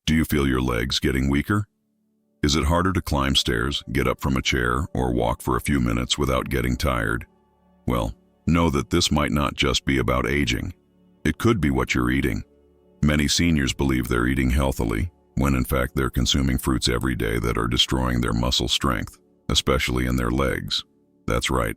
Do you feel your legs getting weaker? Is it harder to climb stairs, get up from a chair, or walk for a few minutes without getting tired? Well, know that this might not just be about aging. It could be what you're eating. Many seniors believe they're eating healthily, when in fact they're consuming fruits every day that are destroying their muscle strength, especially in their legs. That's right.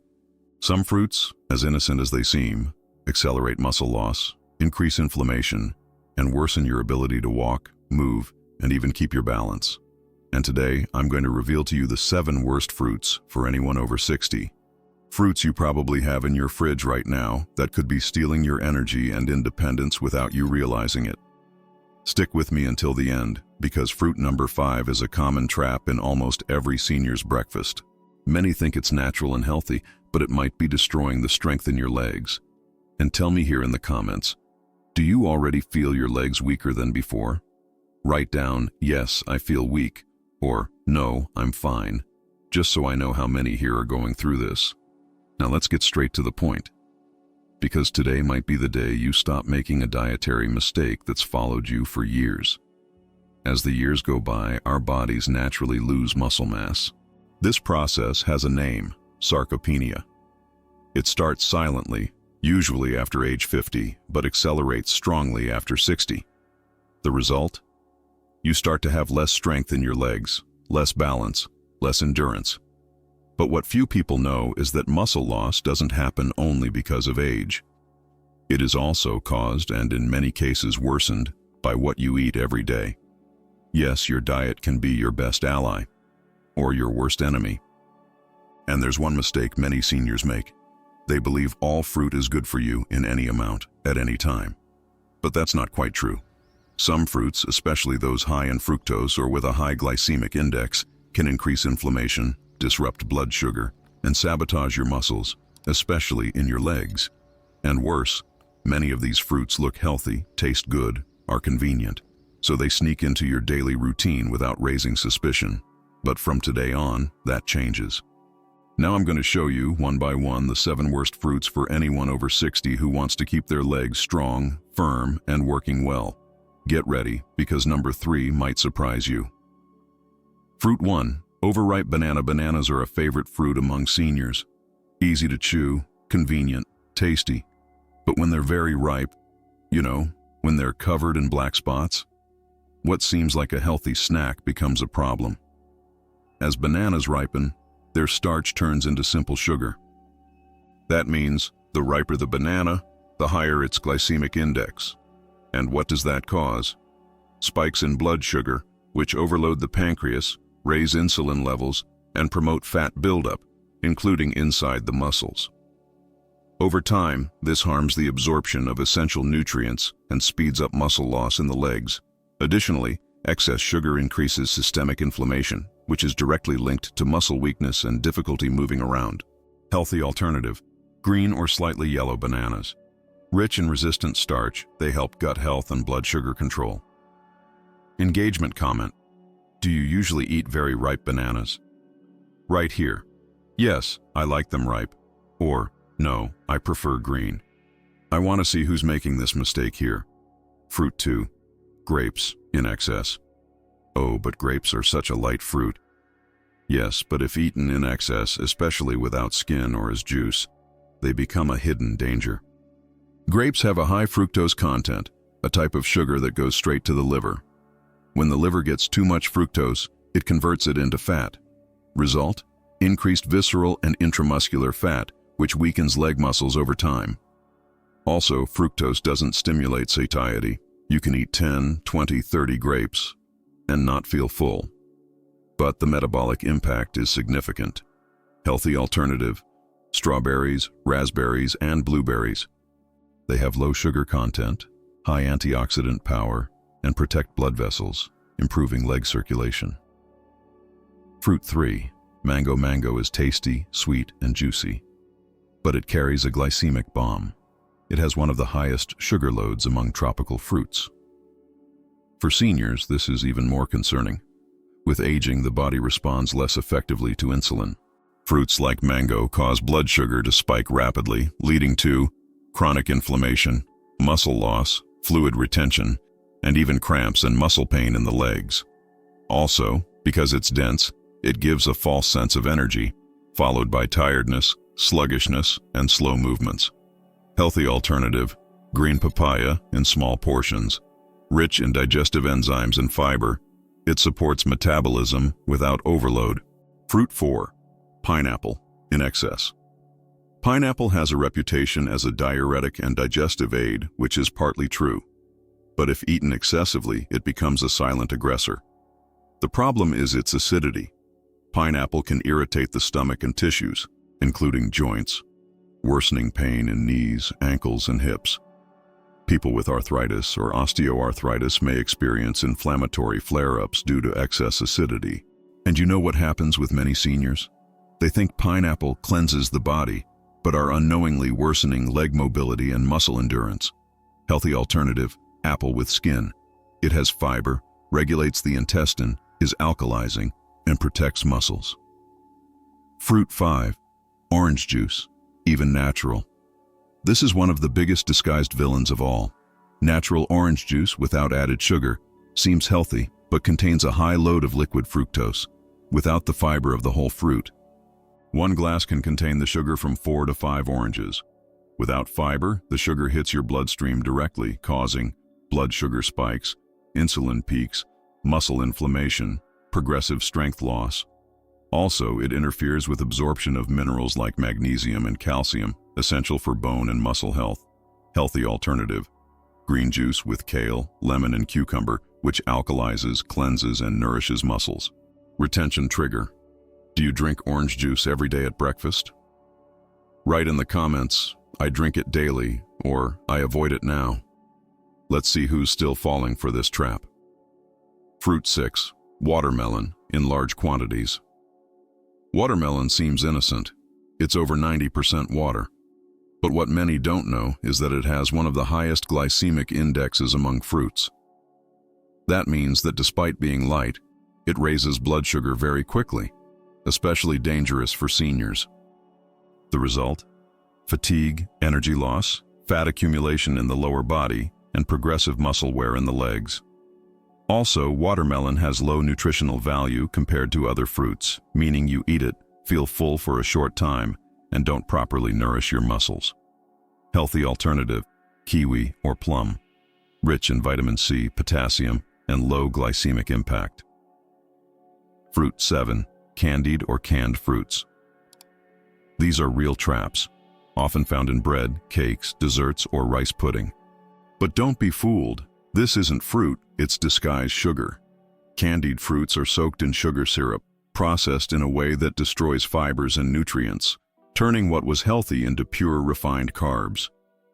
Some fruits, as innocent as they seem, accelerate muscle loss, increase inflammation, and worsen your ability to walk, move, and even keep your balance. And today, I'm going to reveal to you the 7 worst fruits for anyone over 60. Fruits you probably have in your fridge right now that could be stealing your energy and independence without you realizing it. Stick with me until the end, because fruit number 5 is a common trap in almost every senior's breakfast. Many think it's natural and healthy, but it might be destroying the strength in your legs. And tell me here in the comments, do you already feel your legs weaker than before? Write down, "Yes, I feel weak," or "No, I'm fine," just so I know how many here are going through this. Now let's get straight to the point, because today might be the day you stop making a dietary mistake that's followed you for years. As the years go by, our bodies naturally lose muscle mass. This process has a name: sarcopenia. It starts silently, usually after age 50, but accelerates strongly after 60. The result? You start to have less strength in your legs, less balance, less endurance. But what few people know is that muscle loss doesn't happen only because of age. It is also caused, and in many cases worsened, by what you eat every day. Yes, your diet can be your best ally, or your worst enemy. And there's one mistake many seniors make. They believe all fruit is good for you in any amount, at any time. But that's not quite true. Some fruits, especially those high in fructose or with a high glycemic index, can increase inflammation, disrupt blood sugar, and sabotage your muscles, especially in your legs. And worse, many of these fruits look healthy, taste good, are convenient, so they sneak into your daily routine without raising suspicion. But from today on, that changes. Now I'm going to show you, one by one, the 7 worst fruits for anyone over 60 who wants to keep their legs strong, firm, and working well. Get ready, because number 3 might surprise you. Fruit 1. Overripe banana. Bananas are a favorite fruit among seniors. Easy to chew, convenient, tasty. But when they're very ripe, when they're covered in black spots, what seems like a healthy snack becomes a problem. As bananas ripen, their starch turns into simple sugar. That means the riper the banana, the higher its glycemic index. And what does that cause? Spikes in blood sugar, which overload the pancreas, raise insulin levels, and promote fat buildup, including inside the muscles. Over time, this harms the absorption of essential nutrients and speeds up muscle loss in the legs. Additionally, excess sugar increases systemic inflammation, which is directly linked to muscle weakness and difficulty moving around. Healthy alternative: green or slightly yellow bananas. Rich in resistant starch, they help gut health and blood sugar control. Engagement comment: do you usually eat very ripe bananas? Right here: yes, I like them ripe, or no, I prefer green. I want to see who's making this mistake here. Fruit 2. Grapes, in excess. Oh, but grapes are such a light fruit. Yes, but if eaten in excess, especially without skin or as juice, they become a hidden danger. Grapes have a high fructose content, a type of sugar that goes straight to the liver. When the liver gets too much fructose, it converts it into fat. Result: increased visceral and intramuscular fat, which weakens leg muscles over time. Also, fructose doesn't stimulate satiety. You can eat 10, 20, 30 grapes and not feel full. But the metabolic impact is significant. Healthy alternative: strawberries, raspberries, and blueberries. They have low sugar content, high antioxidant power, and protect blood vessels, improving leg circulation. Fruit 3. Mango. Mango is tasty, sweet, and juicy, but it carries a glycemic bomb. It has one of the highest sugar loads among tropical fruits. For seniors, this is even more concerning. With aging, the body responds less effectively to insulin. Fruits like mango cause blood sugar to spike rapidly, leading to chronic inflammation, muscle loss, fluid retention, and even cramps and muscle pain in the legs. Also, because it's dense, it gives a false sense of energy, followed by tiredness, sluggishness, and slow movements. Healthy alternative: green papaya in small portions. Rich in digestive enzymes and fiber, it supports metabolism without overload. Fruit 4. Pineapple in excess. Pineapple has a reputation as a diuretic and digestive aid, which is partly true. But if eaten excessively, it becomes a silent aggressor. The problem is its acidity. Pineapple can irritate the stomach and tissues, including joints, worsening pain in knees, ankles, and hips. People with arthritis or osteoarthritis may experience inflammatory flare-ups due to excess acidity. And you know what happens with many seniors? They think pineapple cleanses the body, but are unknowingly worsening leg mobility and muscle endurance. Healthy alternative: apple with skin. It has fiber, regulates the intestine, is alkalizing, and protects muscles. Fruit 5. Orange juice, even natural. This is one of the biggest disguised villains of all. Natural orange juice without added sugar seems healthy, but contains a high load of liquid fructose, without the fiber of the whole fruit. One glass can contain the sugar from 4 to 5 oranges. Without fiber, the sugar hits your bloodstream directly, causing blood sugar spikes, insulin peaks, muscle inflammation, progressive strength loss. Also, it interferes with absorption of minerals like magnesium and calcium, essential for bone and muscle health. Healthy alternative: green juice with kale, lemon, and cucumber, which alkalizes, cleanses, and nourishes muscles. Retention trigger: do you drink orange juice every day at breakfast? Write in the comments, "I drink it daily," or "I avoid it now." Let's see who's still falling for this trap. Fruit 6. Watermelon in large quantities. Watermelon seems innocent. It's over 90% water. But what many don't know is that it has one of the highest glycemic indexes among fruits. That means that despite being light, it raises blood sugar very quickly, especially dangerous for seniors. The result? Fatigue, energy loss, fat accumulation in the lower body, and progressive muscle wear in the legs. Also, watermelon has low nutritional value compared to other fruits, meaning you eat it, feel full for a short time, and don't properly nourish your muscles. Healthy alternative: kiwi or plum. Rich in vitamin C, potassium, and low glycemic impact. Fruit 7. Candied or canned fruits. These are real traps, often found in bread, cakes, desserts, or rice pudding. But don't be fooled. This isn't fruit, it's disguised sugar. Candied fruits are soaked in sugar syrup, processed in a way that destroys fibers and nutrients, turning what was healthy into pure refined carbs.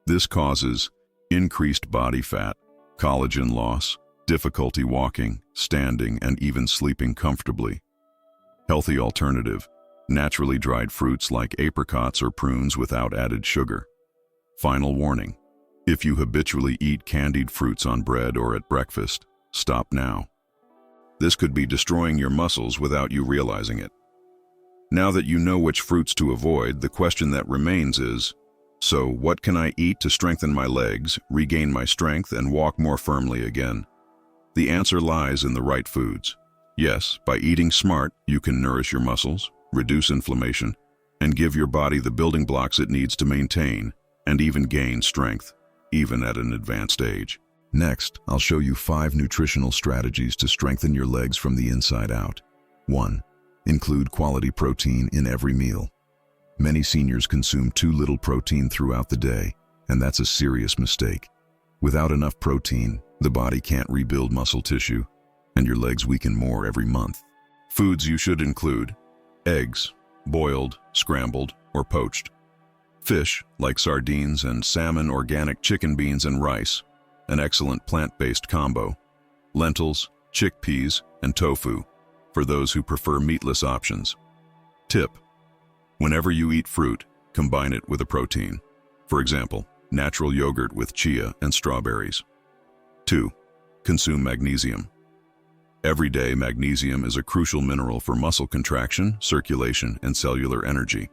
This causes increased body fat, collagen loss, difficulty walking, standing, and even sleeping comfortably. Healthy alternative: naturally dried fruits like apricots or prunes without added sugar. Final warning: if you habitually eat candied fruits on bread or at breakfast, stop now. This could be destroying your muscles without you realizing it. Now that you know which fruits to avoid, the question that remains is, so what can I eat to strengthen my legs, regain my strength, and walk more firmly again? The answer lies in the right foods. Yes, by eating smart, you can nourish your muscles, reduce inflammation, and give your body the building blocks it needs to maintain and even gain strength, even at an advanced age. Next, I'll show you 5 nutritional strategies to strengthen your legs from the inside out. 1. Include quality protein in every meal. Many seniors consume too little protein throughout the day, and that's a serious mistake. Without enough protein, the body can't rebuild muscle tissue, and your legs weaken more every month. Foods you should include: eggs, boiled, scrambled, or poached. Fish, like sardines and salmon, organic chicken, beans, and rice, an excellent plant-based combo. Lentils, chickpeas, and tofu, for those who prefer meatless options. Tip: whenever you eat fruit, combine it with a protein. For example, natural yogurt with chia and strawberries. 2. Consume magnesium. Every day, magnesium is a crucial mineral for muscle contraction, circulation, and cellular energy.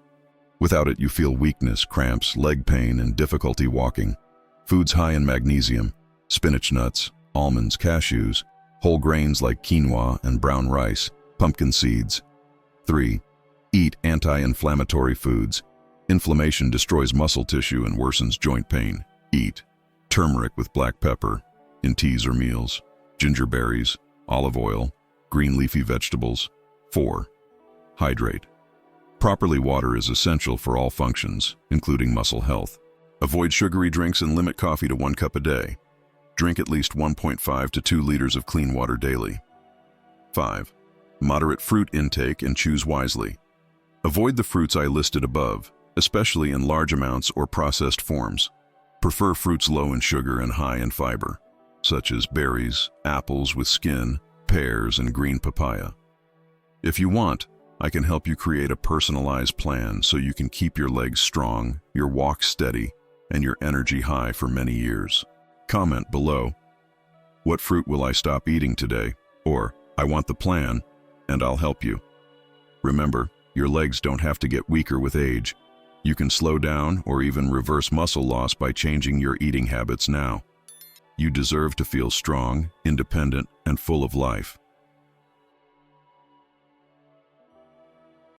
Without it, you feel weakness, cramps, leg pain, and difficulty walking. Foods high in magnesium: spinach nuts, almonds, cashews, whole grains like quinoa and brown rice, pumpkin seeds. 3. Eat anti-inflammatory foods. Inflammation destroys muscle tissue and worsens joint pain. Eat turmeric with black pepper in teas or meals, ginger berries, olive oil, green leafy vegetables. 4. Hydrate. Properly water is essential for all functions, including muscle health. Avoid sugary drinks and limit coffee to 1 cup a day. Drink at least 1.5 to 2 liters of clean water daily. 5. Moderate fruit intake and choose wisely. Avoid the fruits I listed above, especially in large amounts or processed forms. Prefer fruits low in sugar and high in fiber, such as berries, apples with skin, pears, and green papaya. If you want, I can help you create a personalized plan so you can keep your legs strong, your walk steady, and your energy high for many years. Comment below, "What fruit will I stop eating today?" Or, "I want the plan, and I'll help you." Remember, your legs don't have to get weaker with age. You can slow down or even reverse muscle loss by changing your eating habits now. You deserve to feel strong, independent, and full of life.